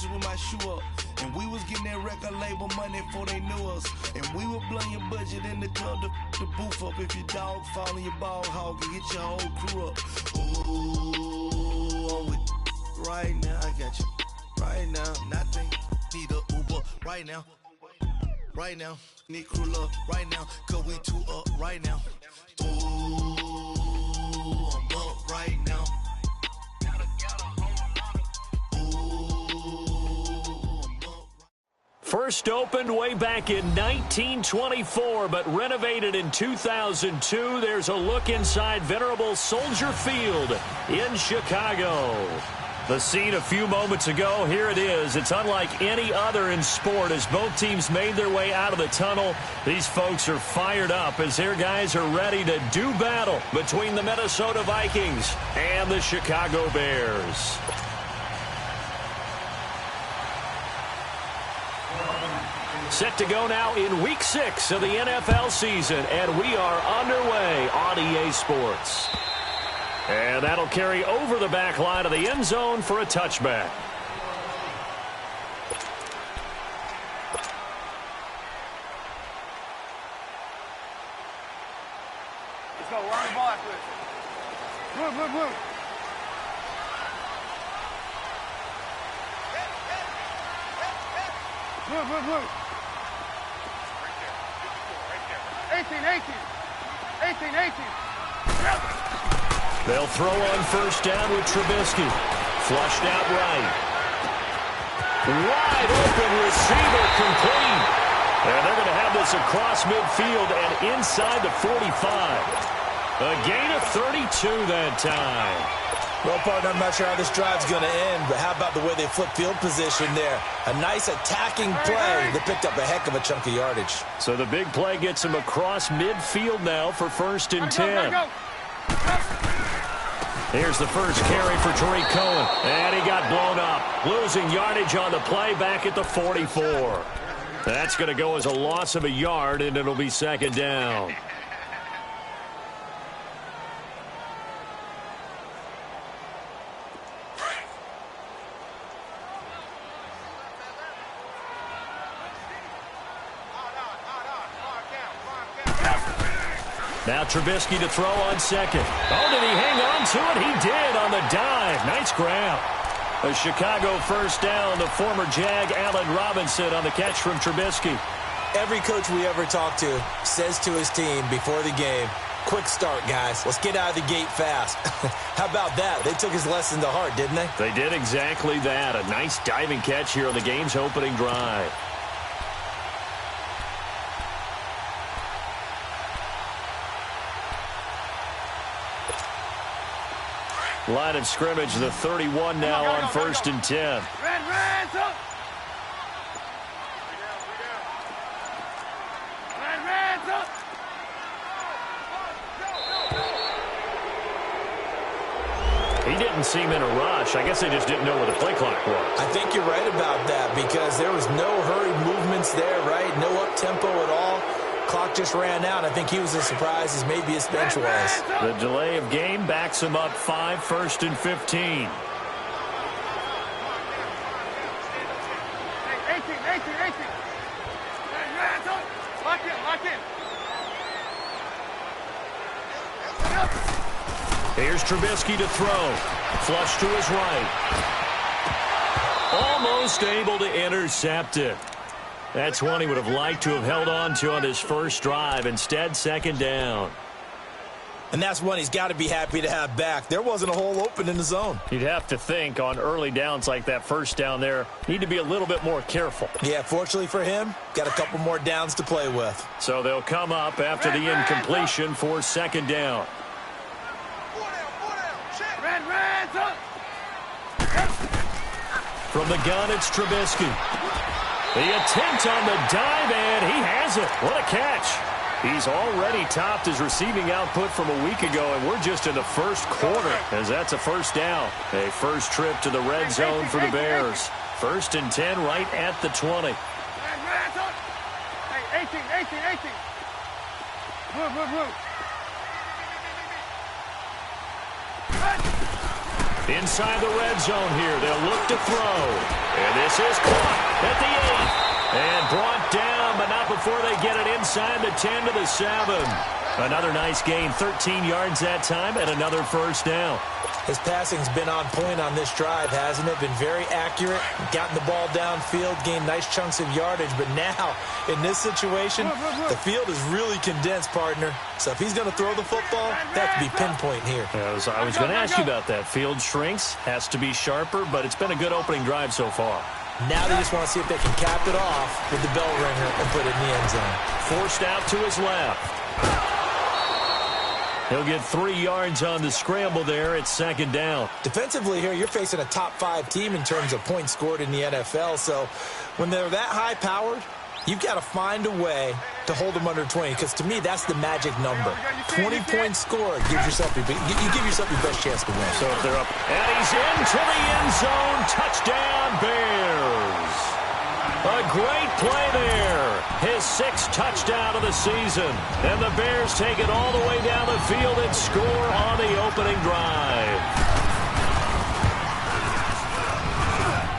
dancing with my shoe up. And we was getting that record label money before they knew us. And we were blowing your budget in the club to the booth up. If your dog fall in your ball hog and get your whole crew up. Ooh, I'm with right now. I got you right now. Nothing. Need a Uber right now. Right now. Need crew love right now. Cause we two up right now. Ooh, I'm up right now. First opened way back in 1924, but renovated in 2002. There's a look inside venerable Soldier Field in Chicago. The scene a few moments ago, here it is. It's unlike any other in sport as both teams made their way out of the tunnel. These folks are fired up as their guys are ready to do battle between the Minnesota Vikings and the Chicago Bears. Set to go now in Week 6 of the NFL season, and we are underway on EA Sports. And that'll carry over the back line of the end zone for a touchback. Let's go. Run the ball after it. Move. Move. 18. They'll throw on first down with Trubisky. Flushed out right. Wide open receiver complete. And they're going to have this across midfield and inside the 45. A gain of 32 that time. Well, partner, I'm not sure how this drive's going to end, but how about the way they flip field position there? A nice attacking play that picked up a heck of a chunk of yardage. So the big play gets him across midfield now for first and 10. Here's the first carry for Tariq Cohen. And he got blown up. Losing yardage on the play back at the 44. That's going to go as a loss of a yard, and it'll be second down. Now Trubisky to throw on second. Oh, did he hang on to it? He did on the dive. Nice grab. A Chicago first down. The former Jag, Allen Robinson, on the catch from Trubisky. Every coach we ever talk to says to his team before the game, quick start, guys. Let's get out of the gate fast. How about that? They took his lesson to heart, didn't they? They did exactly that. A nice diving catch here on the game's opening drive. Line of scrimmage, the 31 now on first and 10. Red, up. Red, up. He didn't seem in a rush. I guess they just didn't know where the play clock was. I think you're right about that because there was no hurried movements there, right? No up-tempo at all. Clock just ran out. I think he was as surprised as maybe his bench was. The delay of game backs him up 5, first and 15. 18. Lock in. Here's Trubisky to throw. Flush to his right. Almost able to intercept it. That's one he would have liked to have held on to on his first drive. Instead, second down. And that's one he's got to be happy to have back. There wasn't a hole open in the zone. You'd have to think on early downs like that first down there, need to be a little bit more careful. Yeah, fortunately for him, got a couple more downs to play with. So they'll come up after the incompletion for second down. From the gun, it's Trubisky. The attempt on the dive, and he has it. What a catch. He's already topped his receiving output from a week ago, and we're just in the first quarter as that's a first down. A first trip to the red zone for the Bears. First and 10 right at the 20. Hey, 18. Move. Inside the red zone here, they'll look to throw. And this This is caught at the 8. And brought down, but not before they get it inside the 10 to the 7. Another nice gain, 13 yards that time, and another first down. His passing's been on point on this drive, hasn't it? Been very accurate, gotten the ball downfield, gained nice chunks of yardage. But now, in this situation, the field is really condensed, partner. So if he's going to throw the football, that could be pinpoint here. I was going to ask you about that. Field shrinks, has to be sharper, but it's been a good opening drive so far. Now they just want to see if they can cap it off with the bell ringer and put it in the end zone. Forced out to his left. He'll get 3 yards on the scramble there. It's second down. Defensively here, you're facing a top-5 team in terms of points scored in the NFL. So when they're that high-powered, you've got to find a way to hold them under 20. Because to me, that's the magic number. 20 points scored gives yourself you give yourself your best chance to win. So if they're up, and he's into the end zone. Touchdown, Bears. A great play there. His 6th touchdown of the season. And the Bears take it all the way down the field and score on the opening drive.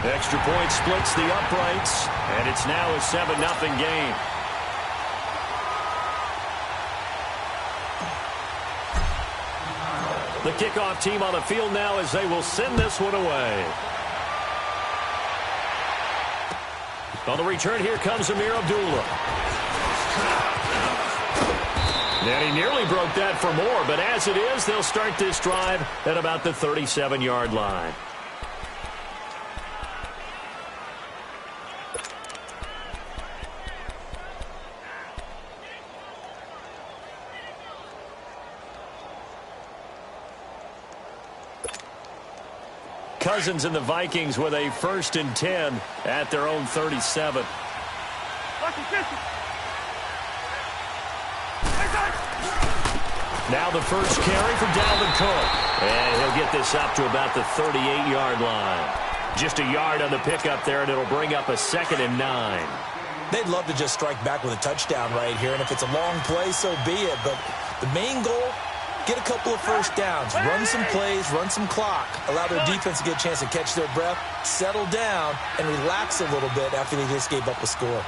Extra point splits the uprights, and it's now a 7-0 game. The kickoff team on the field now as they will send this one away. On the return, here comes Amir Abdullah. And he nearly broke that for more, but as it is, they'll start this drive at about the 37-yard line. Cousins and the Vikings with a 1st and 10 at their own 37. Now the first carry for Dalvin Cook. And he'll get this up to about the 38-yard line. Just a yard on the pickup there, and it'll bring up a 2nd and 9. They'd love to just strike back with a touchdown right here. And if it's a long play, so be it. But the main goal, get a couple of first downs, run some plays, run some clock, allow their defense to get a chance to catch their breath, settle down, and relax a little bit after they just gave up a score.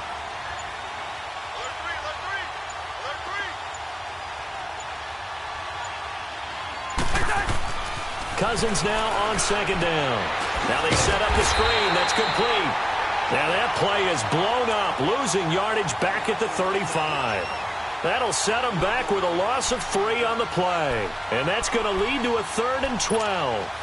Cousins now on 2nd down. Now they set up the screen. That's complete. Now that play is blown up, losing yardage back at the 35. That'll set them back with a loss of 3 on the play. And that's going to lead to a 3rd and 12.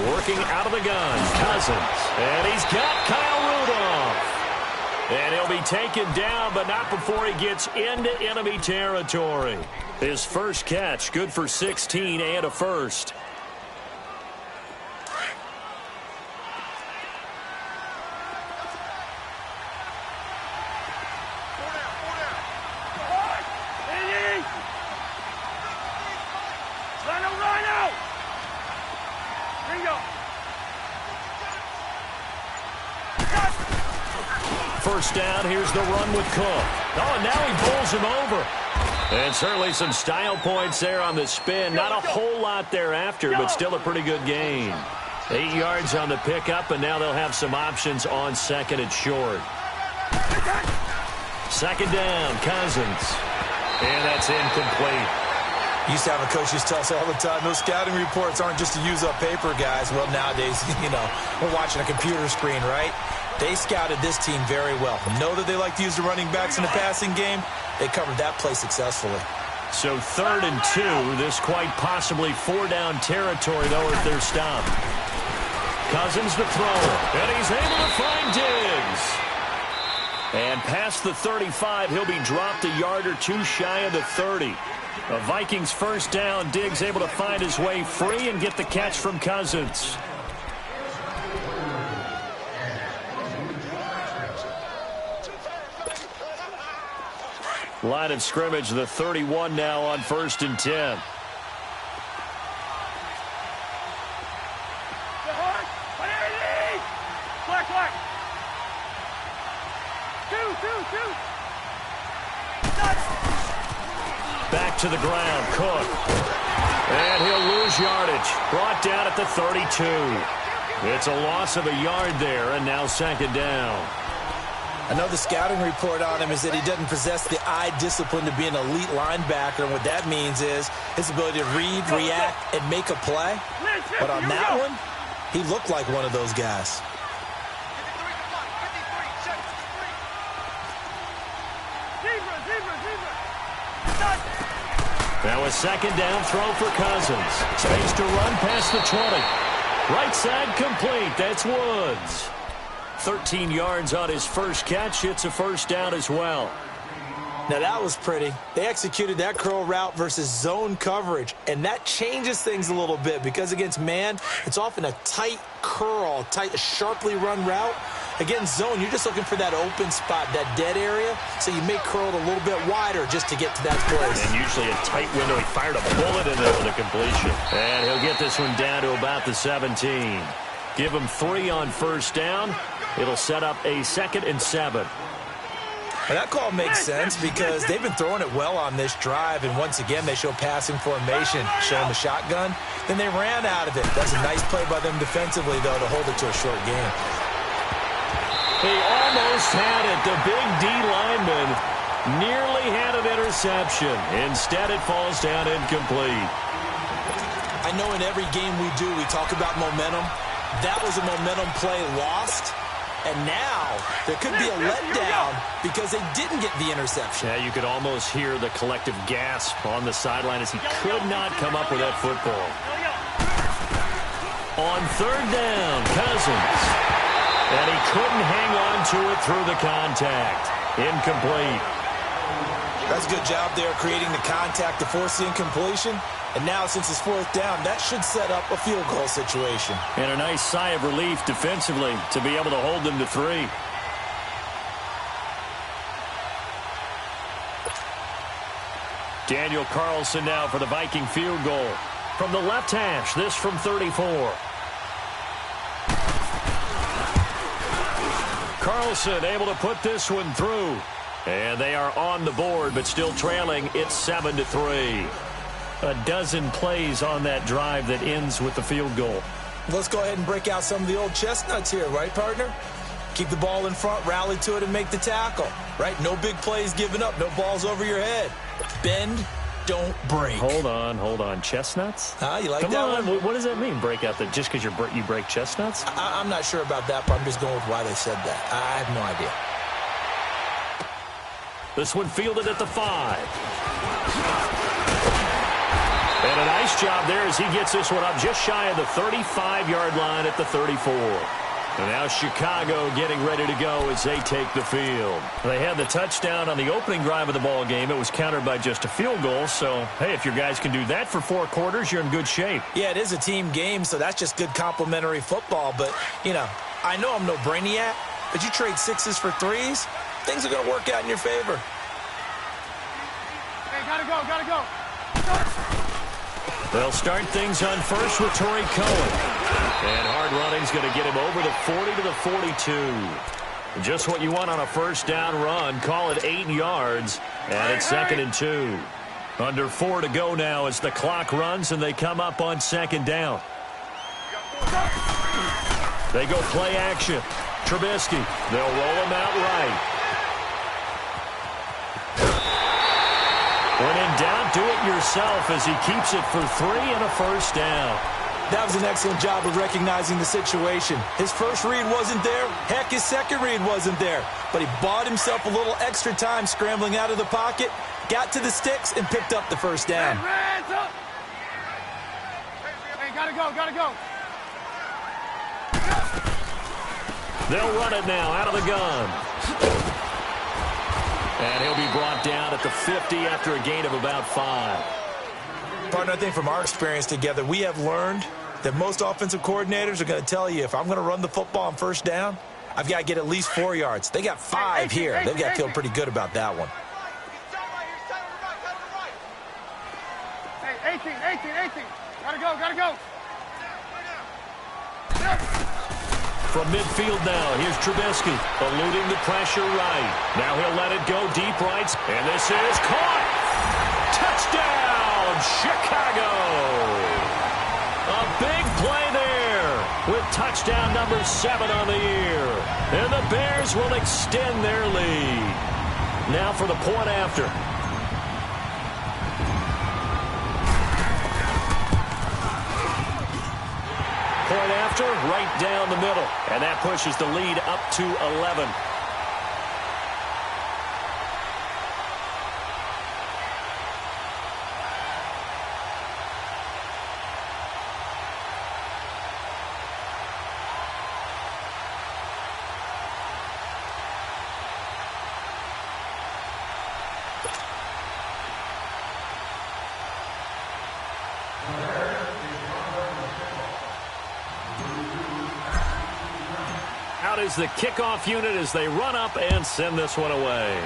Working out of the gun, Cousins. And he's got Kyle Rudolph. And he'll be taken down, but not before he gets into enemy territory. His first catch, good for 16 and a first. First down, here's the run with Cook. Oh, and now he bowls him over. And certainly some style points there on the spin. Not a whole lot thereafter, but still a pretty good gain. 8 yards on the pickup, and now they'll have some options on 2nd and short. 2nd down, Cousins. And that's incomplete. Used to have a coach used to tell us all the time, those scouting reports aren't just to use up paper, guys. Well, nowadays, we're watching a computer screen, right? They scouted this team very well. Know that they like to use the running backs in the passing game. They covered that play successfully. So 3rd and 2. This quite possibly 4-down territory, though, if they're stopped. Cousins to throw. And he's able to find Diggs. And past the 35, he'll be dropped a yard or 2 shy of the 30. The Vikings first down. Diggs able to find his way free and get the catch from Cousins. Line of scrimmage, the 31 now on 1st and 10. Back to the ground, Cook. And he'll lose yardage. Brought down at the 32. It's a loss of a yard there, and now 2nd down. I know the scouting report on him is that he doesn't possess the eye discipline to be an elite linebacker, and what that means is his ability to read, react, and make a play. But on that one, he looked like one of those guys. Now a 2nd down throw for Cousins. Space to run past the 20. Right side complete. That's Woods. 13 yards on his first catch. It's a 1st down as well. Now that was pretty. They executed that curl route versus zone coverage, and that changes things a little bit because against man, it's often a tight curl, sharply run route. Against zone, you're just looking for that open spot, that dead area, so you may curl it a little bit wider just to get to that place. And usually a tight window. He fired a bullet in there with a completion. And he'll get this one down to about the 17. Give him 3 on 1st down. It'll set up a 2nd and 7. Well, that call makes sense because they've been throwing it well on this drive, and once again they show passing formation, showing the shotgun. Then they ran out of it. That's a nice play by them defensively, though, to hold it to a short game. He almost had it. The big D lineman nearly had an interception. Instead, it falls down incomplete. I know in every game we do, we talk about momentum. That was a momentum play lost. And now there could be a letdown because they didn't get the interception. Yeah, you could almost hear the collective gasp on the sideline as he could not come up with that football. On 3rd down, Cousins. And he couldn't hang on to it through the contact. Incomplete. That's a good job there creating the contact to force the incompletion. And now, since it's 4th down, that should set up a field goal situation. And a nice sigh of relief defensively to be able to hold them to 3. Daniel Carlson now for the Viking field goal. From the left hash, this from 34. Carlson able to put this one through. And they are on the board, but still trailing. It's 7-3. A dozen plays on that drive that ends with the field goal. Let's go ahead and break out some of the old chestnuts here, right, partner? Keep the ball in front, rally to it, and make the tackle, right? No big plays given up, no balls over your head. Bend, don't break. Hold on. Chestnuts? You like Come that on. one? What does that mean, break out? Just because you break chestnuts? I'm not sure about that, but I'm just going with why they said that. I have no idea. This one fielded at the 5. And a nice job there as he gets this one up just shy of the 35-yard line at the 34. And now Chicago getting ready to go as they take the field. They had the touchdown on the opening drive of the ball game. It was countered by just a field goal. So, hey, if your guys can do that for 4 quarters, you're in good shape. Yeah, it is a team game, so that's just good complimentary football. But, I know I'm no brainiac, but you trade 6s for 3s, things are going to work out in your favor. Hey, gotta go. They'll start things on first with Torrey Cohen. And hard running's going to get him over the 40 to the 42. Just what you want on a 1st down run. Call it 8 yards. And it's 2nd and 2. Under 4 to go now as the clock runs and they come up on 2nd down. They go play action. Trubisky. They'll roll him out right. When in doubt, do it yourself as he keeps it for 3 and a 1st down. That was an excellent job of recognizing the situation. His first read wasn't there. Heck, his second read wasn't there. But he bought himself a little extra time scrambling out of the pocket, got to the sticks, and picked up the 1st down. Hey, gotta go. They'll run it now out of the gun. And he'll be brought down at the 50 after a gain of about 5. Partner, I think from our experience together, we have learned that most offensive coordinators are going to tell you if I'm going to run the football on 1st down, I've got to get at least 4 yards. They got 5 here. They've got to feel pretty good about that one. 18. Gotta go. From midfield now, here's Trubisky, eluding the pressure right. Now he'll let it go deep right, and this is caught. Touchdown, Chicago. A big play there with touchdown number 7 on the year. And the Bears will extend their lead. Now for the point after. Point after, right down the middle. And that pushes the lead up to 11. Out is the kickoff unit as they run up and send this one away.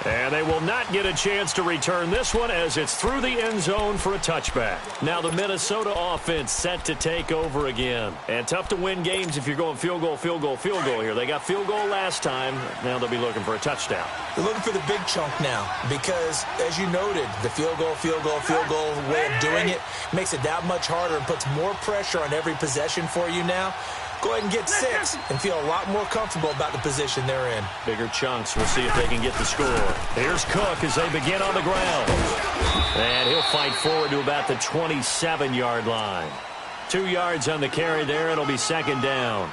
And they will not get a chance to return this one as it's through the end zone for a touchback. Now the Minnesota offense set to take over again. And tough to win games if you're going field goal here. They got field goal last time. Now they'll be looking for a touchdown. They're looking for the big chunk now because, as you noted, the field goal way of doing it makes it that much harder and puts more pressure on every possession for you now. Go ahead and get 6 and feel a lot more comfortable about the position they're in. Bigger chunks. We'll see if they can get the score. Here's Cook as they begin on the ground. And he'll fight forward to about the 27-yard line. 2 yards on the carry there. It'll be second down.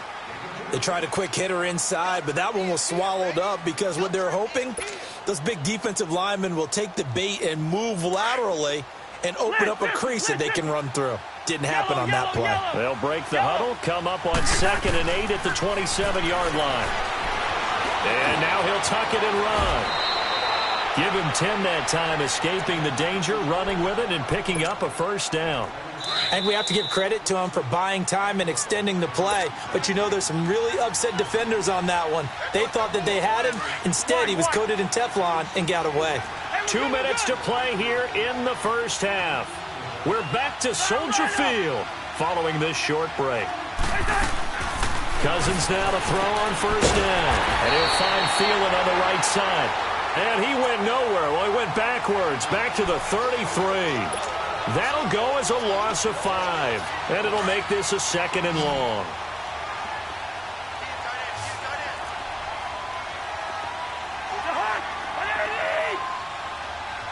They tried a quick hitter inside, but that one was swallowed up because what they're hoping, those big defensive linemen will take the bait and move laterally and open up a crease that they can run through. Didn't happen on that play. They'll break the huddle, come up on 2nd and 8 at the 27-yard line. And now he'll tuck it and run. Give him 10 that time, escaping the danger, running with it, and picking up a first down. And we have to give credit to him for buying time and extending the play. But, you know, there's some really upset defenders on that one. They thought that they had him. Instead, he was coated in Teflon and got away. 2 minutes to play here in the first half. We're back to Soldier Field following this short break. Cousins now to throw on first down. And he'll find Thielen on the right side. And he went nowhere. Well, he went backwards, back to the 33. That'll go as a loss of 5. And it'll make this a 2nd and long.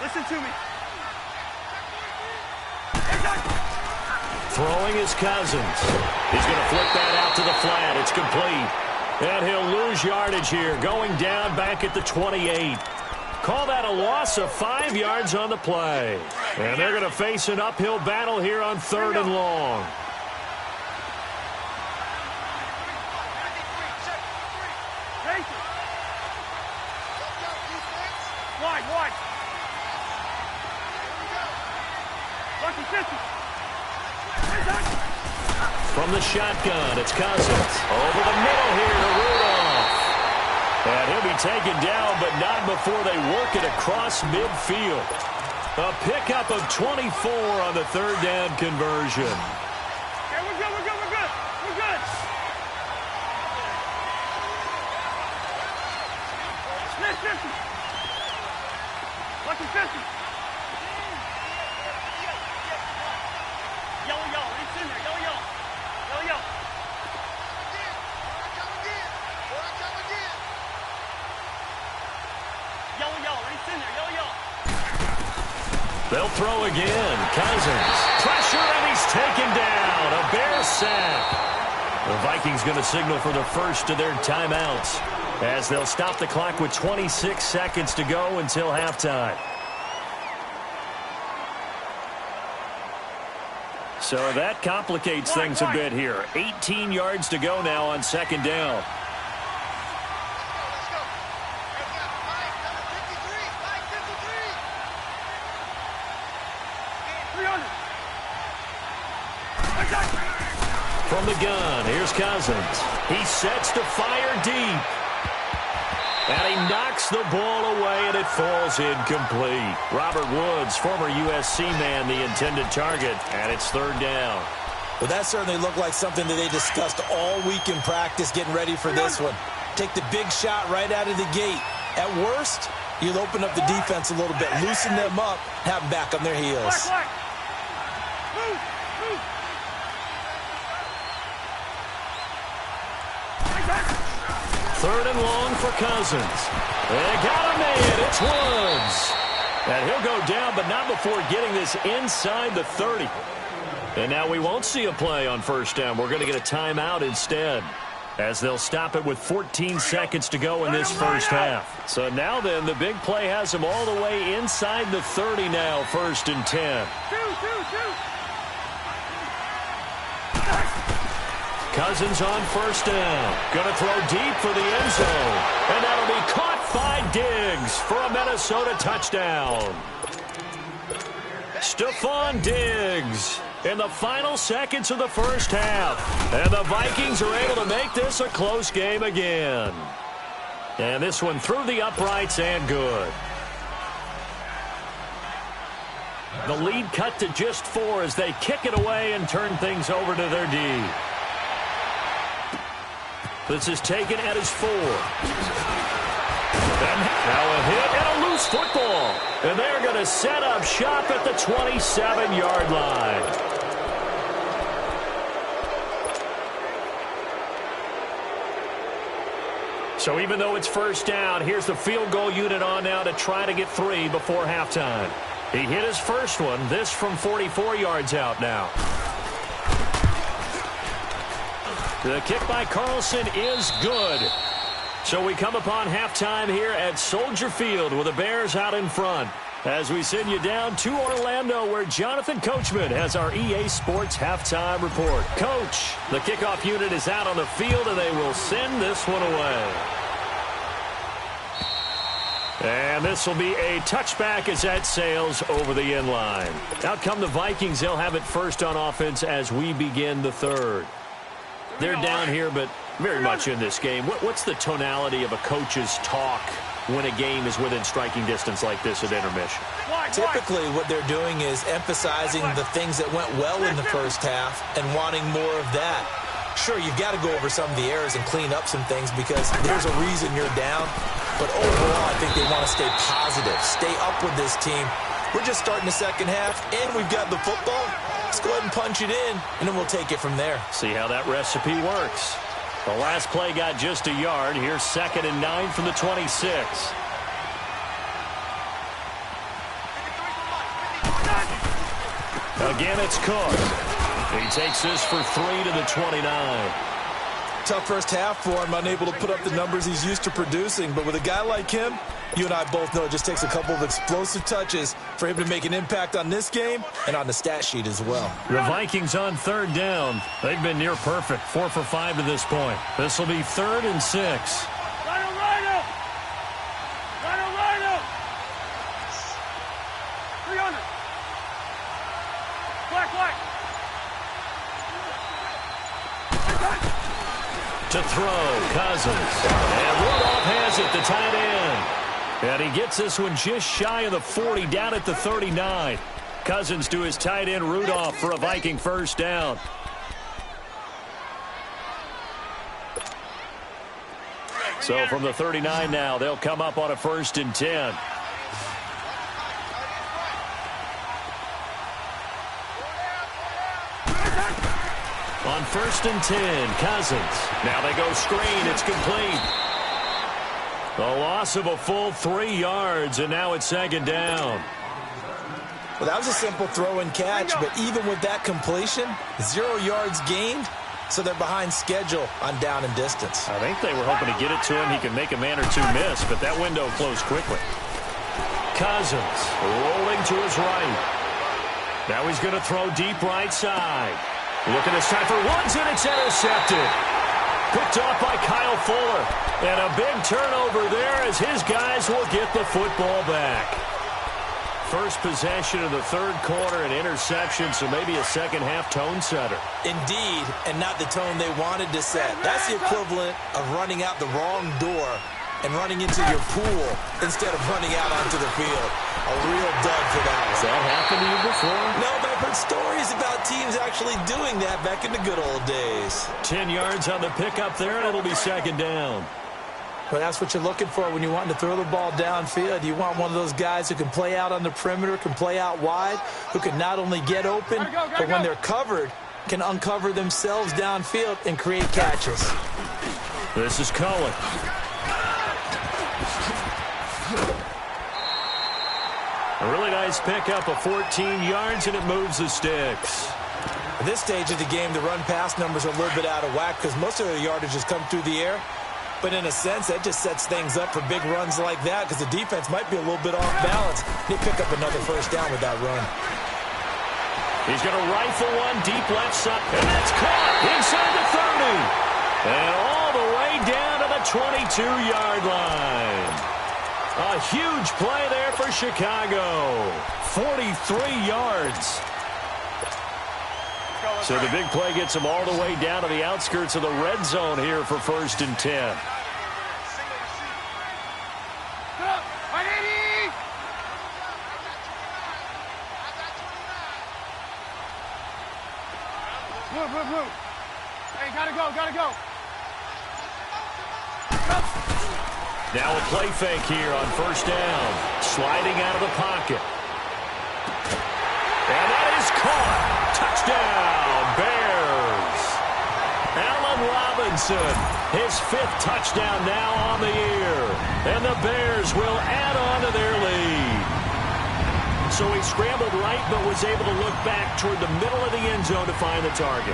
Listen to me. Throwing is Cousins. He's going to flip that out to the flat. It's complete. And he'll lose yardage here, going down back at the 28. Call that a loss of 5 yards on the play. And they're going to face an uphill battle here on 3rd and long. Wide. From the shotgun, it's Cousins. Over the middle here to Rudolph. And he'll be taken down, but not before they work it across midfield. A pickup of 24 on the 3rd down conversion. Okay, we're good. Let's 50. Lucky 50. Yo, it's in there. Yo. It's in there. Yo. They'll throw again. Cousins. Pressure, and he's taken down. A Bear sack. The Vikings going to signal for the first of their timeouts as they'll stop the clock with 26 seconds to go until halftime. So that complicates things a bit here. 18 yards to go now on 2nd down. From the gun, here's Cousins. He sets to fire deep. And he knocks the ball away, and it falls incomplete. Robert Woods, former USC man, the intended target, and it's third down. Well, that certainly looked like something that they discussed all week in practice, getting ready for this one. Take the big shot right out of the gate. At worst, you'll open up the defense a little bit, loosen them up, have them back on their heels. Third and long for Cousins. They got him in. It's Woods. And he'll go down, but not before getting this inside the 30. And now we won't see a play on first down. We're going to get a timeout instead, as they'll stop it with 14 seconds to go in this first half. So now then, the big play has them all the way inside the 30 now, first and 10. Cousins on first down. Going to throw deep for the end zone. And that'll be caught by Diggs for a Minnesota touchdown. Stephon Diggs in the final seconds of the first half. And the Vikings are able to make this a close game again. And this one through the uprights and good. The lead cut to just 4 as they kick it away and turn things over to their D. This is taken at his 4. And now a hit and a loose football. And they're going to set up shop at the 27-yard line. So even though it's first down, here's the field goal unit on now to try to get 3 before halftime. He hit his first one, this from 44 yards out now. The kick by Carlson is good. So we come upon halftime here at Soldier Field with the Bears out in front. As we send you down to Orlando, where Jonathan Coachman has our EA Sports halftime report. Coach, the kickoff unit is out on the field, and they will send this one away. And this will be a touchback as that sails over the end line. Out come the Vikings. They'll have it first on offense as we begin the third. They're down here, but very much in this game. What's the tonality of a coach's talk when a game is within striking distance like this at intermission? Typically, what they're doing is emphasizing the things that went well in the first half and wanting more of that. Sure, you've got to go over some of the errors and clean up some things because there's a reason you're down. But overall, I think they want to stay positive, stay up with this team. We're just starting the second half, and we've got the football. Let's go ahead and punch it in, and then we'll take it from there. See how that recipe works. The last play got just a yard. Here's 2nd and 9 from the 26. Again, it's Cook. He takes this for 3 to the 29. Tough first half for him, unable to put up the numbers he's used to producing. But with a guy like him, you and I both know it just takes a couple of explosive touches for him to make an impact on this game and on the stat sheet as well. The Vikings on third down. They've been near perfect, 4 for 5 to this point. This will be 3rd and 6. Rhino! 300. Black. To throw, Cousins. And Rudolph has it, the tight end. And he gets this one just shy of the 40, down at the 39. Cousins to his tight end, Rudolph, for a Viking first down. So from the 39 now, they'll come up on a 1st and 10. On 1st and 10, Cousins. Now they go screen. It's complete. The loss of a full 3 yards, and now it's 2nd down. Well, that was a simple throw and catch, but even with that completion, 0 yards gained, so they're behind schedule on down and distance. I think they were hoping to get it to him. He could make a man or two miss, but that window closed quickly. Cousins rolling to his right. Now he's going to throw deep right side. Looking this time for Woods, and it's intercepted. Picked off by Kyle Fuller. And a big turnover there as his guys will get the football back. First possession of the 3rd quarter, an interception, so maybe a second-half tone setter. Indeed, and not the tone they wanted to set. That's the equivalent of running out the wrong door and running into your pool instead of running out onto the field. A real dud for that one. Has that happened to you before? No, but I've heard stories about teams actually doing that back in the good old days. 10 yards on the pickup there, and it'll be second down. Well, that's what you're looking for when you want to throw the ball downfield. You want one of those guys who can play out on the perimeter, can play out wide, who can not only get open, but when they're covered, can uncover themselves downfield and create catches. This is Cohen. A really nice pickup of 14 yards, and it moves the sticks. At this stage of the game, the run-pass numbers are a little bit out of whack because most of the yardage has come through the air. But in a sense, that just sets things up for big runs like that because the defense might be a little bit off balance. They pick up another first down with that run. He's going to rifle one deep left side, and that's caught inside the 30. And all the way down to the 22-yard line. A huge play there for Chicago. 43 yards. So the big play gets him all the way down to the outskirts of the red zone here for 1st and 10. Move. Hey, gotta go. Now a play fake here on 1st down. Sliding out of the pocket. And that is caught. Touchdown, Bears. Allen Robinson, his 5th touchdown now on the year. And the Bears will add on to their lead. So he scrambled right, but was able to look back toward the middle of the end zone to find the target.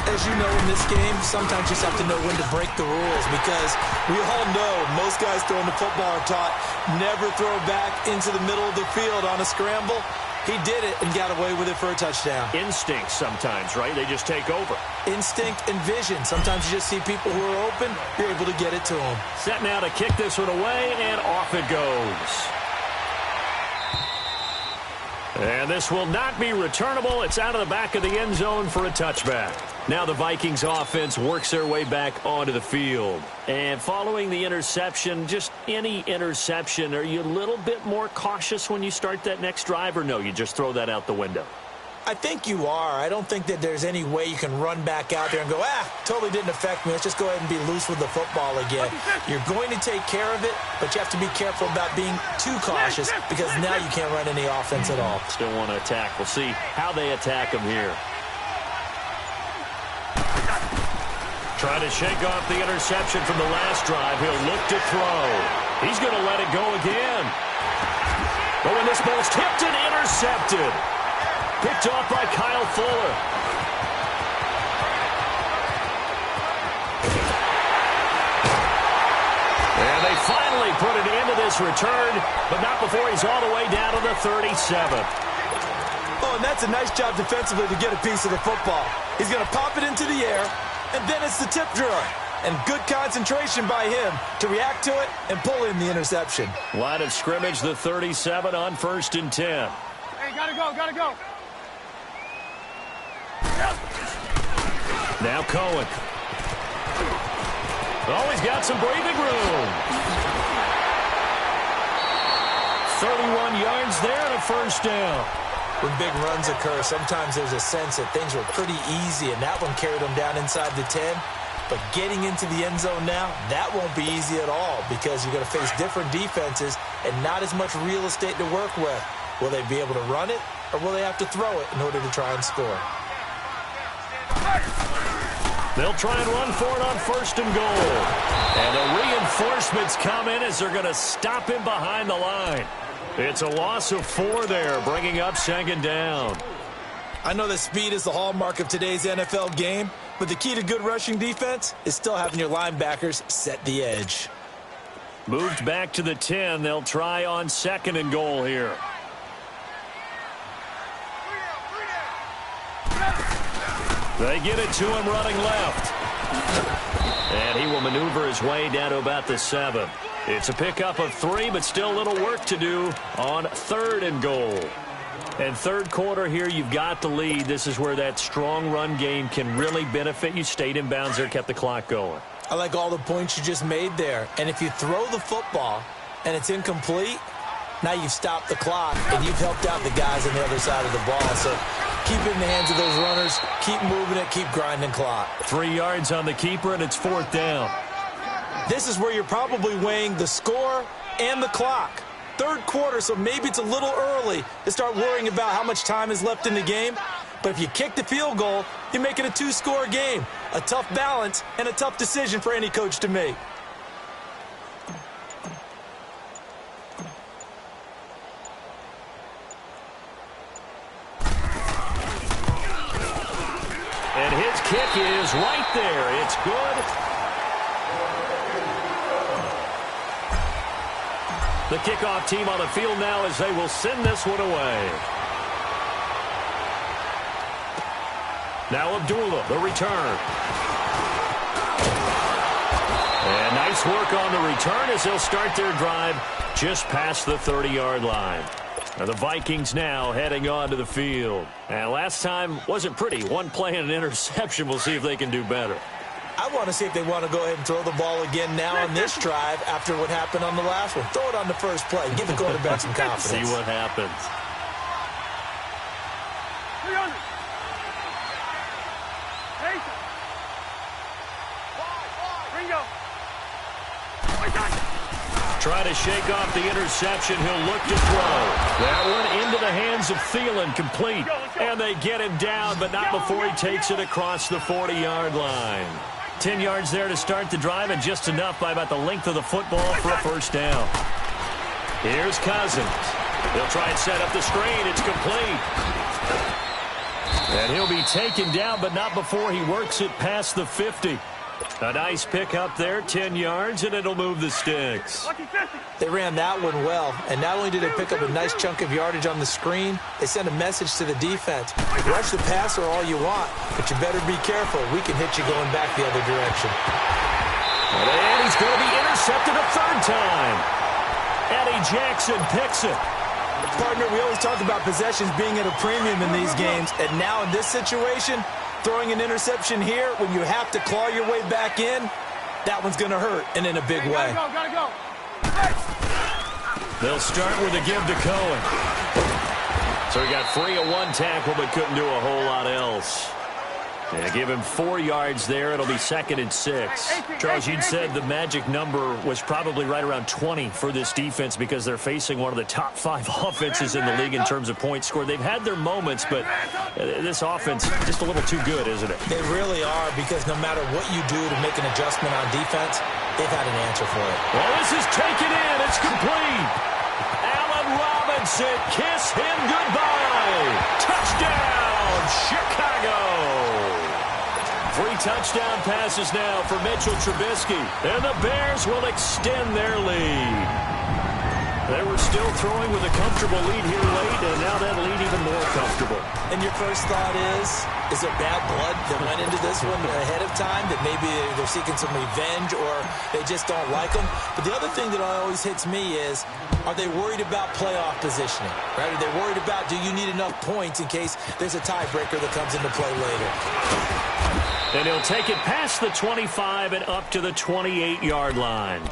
As you know, in this game, sometimes you just have to know when to break the rules because we all know most guys throwing the football are taught never throw back into the middle of the field on a scramble. He did it and got away with it for a touchdown. Instinct sometimes, right? They just take over. Instinct and vision. Sometimes you just see people who are open, you're able to get it to them. Set now to kick this one away, and off it goes. And this will not be returnable. It's out of the back of the end zone for a touchback. Now the Vikings offense works their way back onto the field. And following the interception, just any interception, are you a little bit more cautious when you start that next drive, or no, you just throw that out the window? I think you are. I don't think that there's any way you can run back out there and go, totally didn't affect me. Let's just go ahead and be loose with the football again. You're going to take care of it, but you have to be careful about being too cautious because now you can't run any offense at all. Still want to attack. We'll see how they attack him here. Trying to shake off the interception from the last drive. He'll look to throw. He's going to let it go again. But when this ball's tipped and intercepted. Picked off by Kyle Fuller. And they finally put it into this return, but not before he's all the way down to the 37. Oh, and that's a nice job defensively to get a piece of the football. He's going to pop it into the air, and then it's the tip drawer. And good concentration by him to react to it and pull in the interception. Line of scrimmage, the 37 on 1st and 10. Hey, gotta go. Now Cohen. Oh, he's got some breathing room. 31 yards there and a first down. When big runs occur, sometimes there's a sense that things were pretty easy, and that one carried them down inside the 10. But getting into the end zone now, that won't be easy at all because you're going to face different defenses and not as much real estate to work with. Will they be able to run it, or will they have to throw it in order to try and score? They'll try and run for it on 1st and goal. And the reinforcements come in as they're going to stop him behind the line. It's a loss of 4 there, bringing up 2nd down. I know that speed is the hallmark of today's NFL game, but the key to good rushing defense is still having your linebackers set the edge. Moved back to the 10. They'll try on 2nd and goal here. They get it to him running left. And he will maneuver his way down to about the 7. It's a pickup of 3, but still a little work to do on 3rd and goal. And 3rd quarter here, you've got the lead. This is where that strong run game can really benefit you. Stayed in bounds there, kept the clock going. I like all the points you just made there. And if you throw the football and it's incomplete, now you've stopped the clock and you've helped out the guys on the other side of the ball. So keep it in the hands of those runners, keep moving it, keep grinding clock. 3 yards on the keeper, and it's 4th down. This is where you're probably weighing the score and the clock. 3rd quarter, so maybe it's a little early to start worrying about how much time is left in the game. But if you kick the field goal, you make it a 2-score game. A tough balance and a tough decision for any coach to make. And his kick is right there. It's good. The kickoff team on the field now as they will send this one away. Now Abdullah, the return. And nice work on the return as they'll start their drive just past the 30-yard line. Now the Vikings now heading onto the field. And last time wasn't pretty. 1 play and an interception. We'll see if they can do better. I want to see if they want to go ahead and throw the ball again now on this drive after what happened on the last one. Throw it on the first play. Give the quarterback some confidence. See what happens. 300. Bingo. Trying to shake off the interception. He'll look to throw. That one into the hands of Thielen, complete. And they get him down, but not before he takes it across the 40-yard line. 10 yards there to start the drive, and just enough by about the length of the football for a 1st down. Here's Cousins. He'll try and set up the screen. It's complete. And he'll be taken down, but not before he works it past the 50. A nice pick up there, 10 yards, and it'll move the sticks. They ran that one well, and not only did they pick up a nice chunk of yardage on the screen, they sent a message to the defense. Rush the passer all you want, but you better be careful. We can hit you going back the other direction. And he's going to be intercepted a 3rd time. Eddie Jackson picks it. Partner, we always talk about possessions being at a premium in these games, and now in this situation, throwing an interception here when you have to claw your way back in, that one's going to hurt, and in a big way. Gotta go. They'll start with a give to Cohen. So he got free of 1 tackle, but couldn't do a whole lot else. And give him 4 yards there. It'll be 2nd and 6. Charles, you'd said the magic number was probably right around 20 for this defense because they're facing one of the top 5 offenses in the league in terms of points scored. They've had their moments, but this offense just a little too good, isn't it? They really are, because no matter what you do to make an adjustment on defense, they've had an answer for it. Well, this is taken in. It's complete. Allen Robinson, kiss him goodbye. Touchdown, Chicago. 3 touchdown passes now for Mitchell Trubisky. And the Bears will extend their lead. They were still throwing with a comfortable lead here late, and now that lead even more comfortable. And your first thought is there bad blood that went into this one ahead of time, that maybe they're seeking some revenge or they just don't like them? But the other thing that always hits me is, are they worried about playoff positioning? Right? Are they worried about, do you need enough points in case there's a tiebreaker that comes into play later? And he'll take it past the 25 and up to the 28-yard line.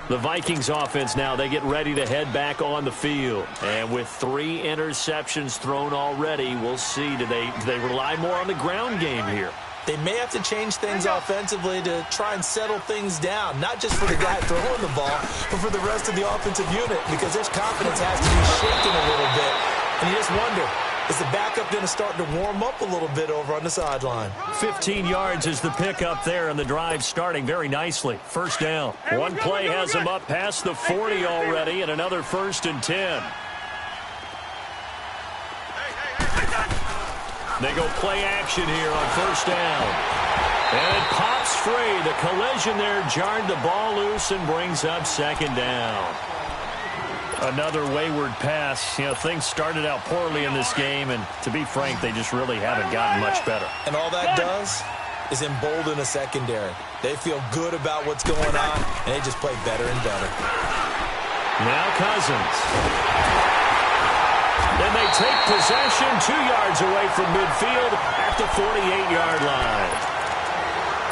The Vikings offense now, they get ready to head back on the field. And with 3 interceptions thrown already, we'll see, do they rely more on the ground game here? They may have to change things offensively to try and settle things down, not just for the guy throwing the ball, but for the rest of the offensive unit, because their confidence has to be shaken a little bit. And you just wonder, is the backup going to start to warm up a little bit over on the sideline? 15 yards is the pickup there, and the drive starting very nicely. 1st down. One play has them up past the 40 already, and another 1st and 10. They go play action here on 1st down. And it pops free. The collision there jarred the ball loose and brings up 2nd down. Another wayward pass. You know, things started out poorly in this game, and to be frank, they just really haven't gotten much better. And all that does is embolden a secondary. They feel good about what's going on, and they just play better and better. Now Cousins. Then they take possession 2 yards away from midfield at the 48-yard line.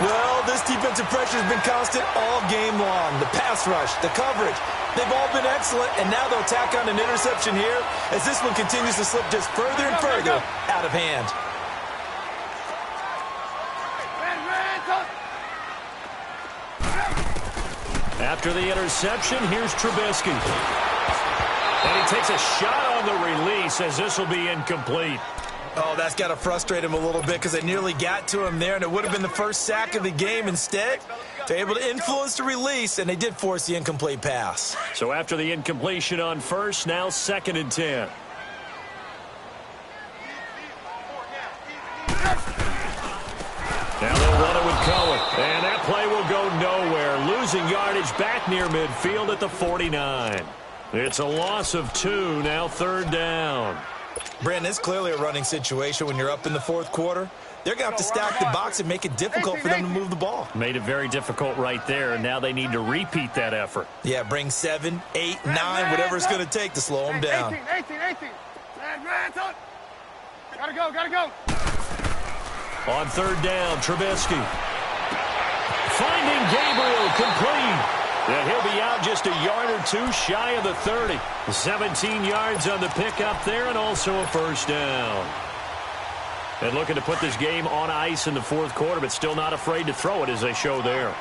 Well, this defensive pressure has been constant all game long. The pass rush, the coverage, they've all been excellent, and now they'll tack on an interception here as this one continues to slip just further and further out of hand. After the interception, here's Trubisky. And he takes a shot on the release as this will be incomplete. Oh, that's got to frustrate him a little bit because they nearly got to him there, and it would have been the first sack of the game. Instead, they're able to influence the release, and they did force the incomplete pass. So after the incompletion on first, now 2nd and 10. Now they'll run it with Cohen, and that play will go nowhere, losing yardage back near midfield at the 49. It's a loss of 2, now 3rd down. Brandon, it's clearly a running situation when you're up in the 4th quarter. They're going to have to stack the box and make it difficult for them to move the ball. Made it very difficult right there, and now they need to repeat that effort. Yeah, bring 7, 8, 9, whatever it's going to take to slow them down. 18. Gotta go. On 3rd down, Trubisky. Finding Gabriel, complete. And he'll be out just a yard or 2 shy of the 30. 17 yards on the pickup there and also a 1st down. And looking to put this game on ice in the 4th quarter, but still not afraid to throw it as they show there.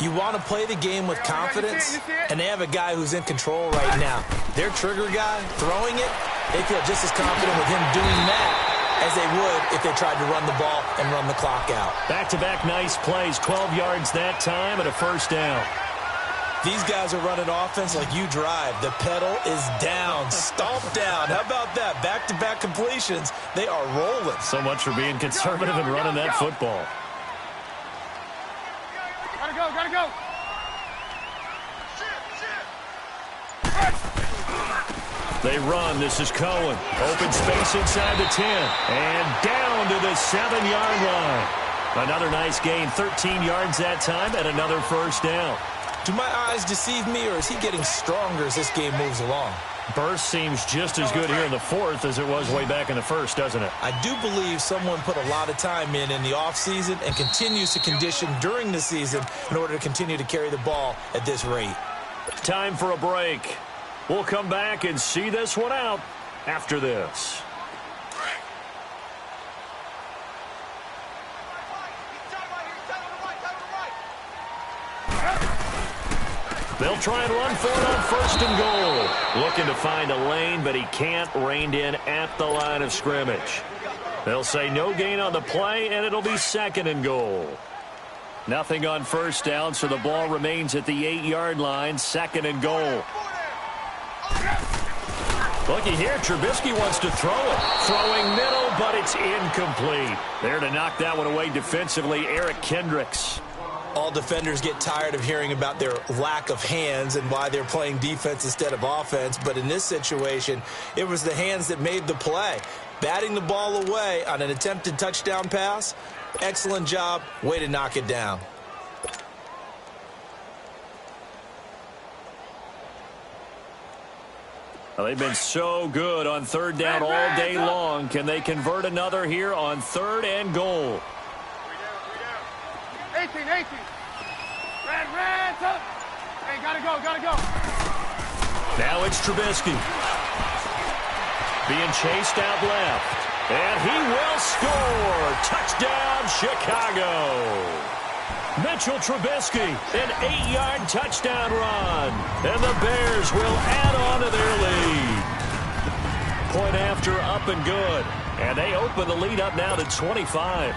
You want to play the game with confidence, and they have a guy who's in control right now. Their trigger guy, throwing it, they feel just as confident with him doing that as they would if they tried to run the ball and run the clock out. Back-to-back nice plays, 12 yards that time and a 1st down. These guys are running offense like you drive. The pedal is down, stomped down. How about that? Back-to-back completions. They are rolling. So much for being conservative and running that football. Gotta go. They run. This is Cohen. Open space inside the 10. And down to the 7-yard line. Another nice gain, 13 yards that time, and another 1st down. Do my eyes deceive me, or is he getting stronger as this game moves along? Burst seems just as good here in the 4th as it was way back in the 1st, doesn't it? I do believe someone put a lot of time in the offseason and continues to condition during the season in order to continue to carry the ball at this rate. Time for a break. We'll come back and see this one out after this. They'll try and run for it on 1st and goal. Looking to find a lane, but he can't, reined in at the line of scrimmage. They'll say no gain on the play, and it'll be 2nd and goal. Nothing on 1st down, so the ball remains at the 8-yard line, 2nd and goal. Looky here, Trubisky wants to throw it. Throwing middle, but it's incomplete. There to knock that one away defensively, Eric Kendricks. All defenders get tired of hearing about their lack of hands and why they're playing defense instead of offense. But in this situation, it was the hands that made the play. Batting the ball away on an attempted touchdown pass. Excellent job. Way to knock it down. Well, they've been so good on 3rd down all day long. Can they convert another here on 3rd and goal? 18. Red, up. Hey, gotta go. Now it's Trubisky. Being chased out left. And he will score. Touchdown, Chicago. Mitchell Trubisky, an 8-yard touchdown run. And the Bears will add on to their lead. Point after, up and good. And they open the lead up now to 25.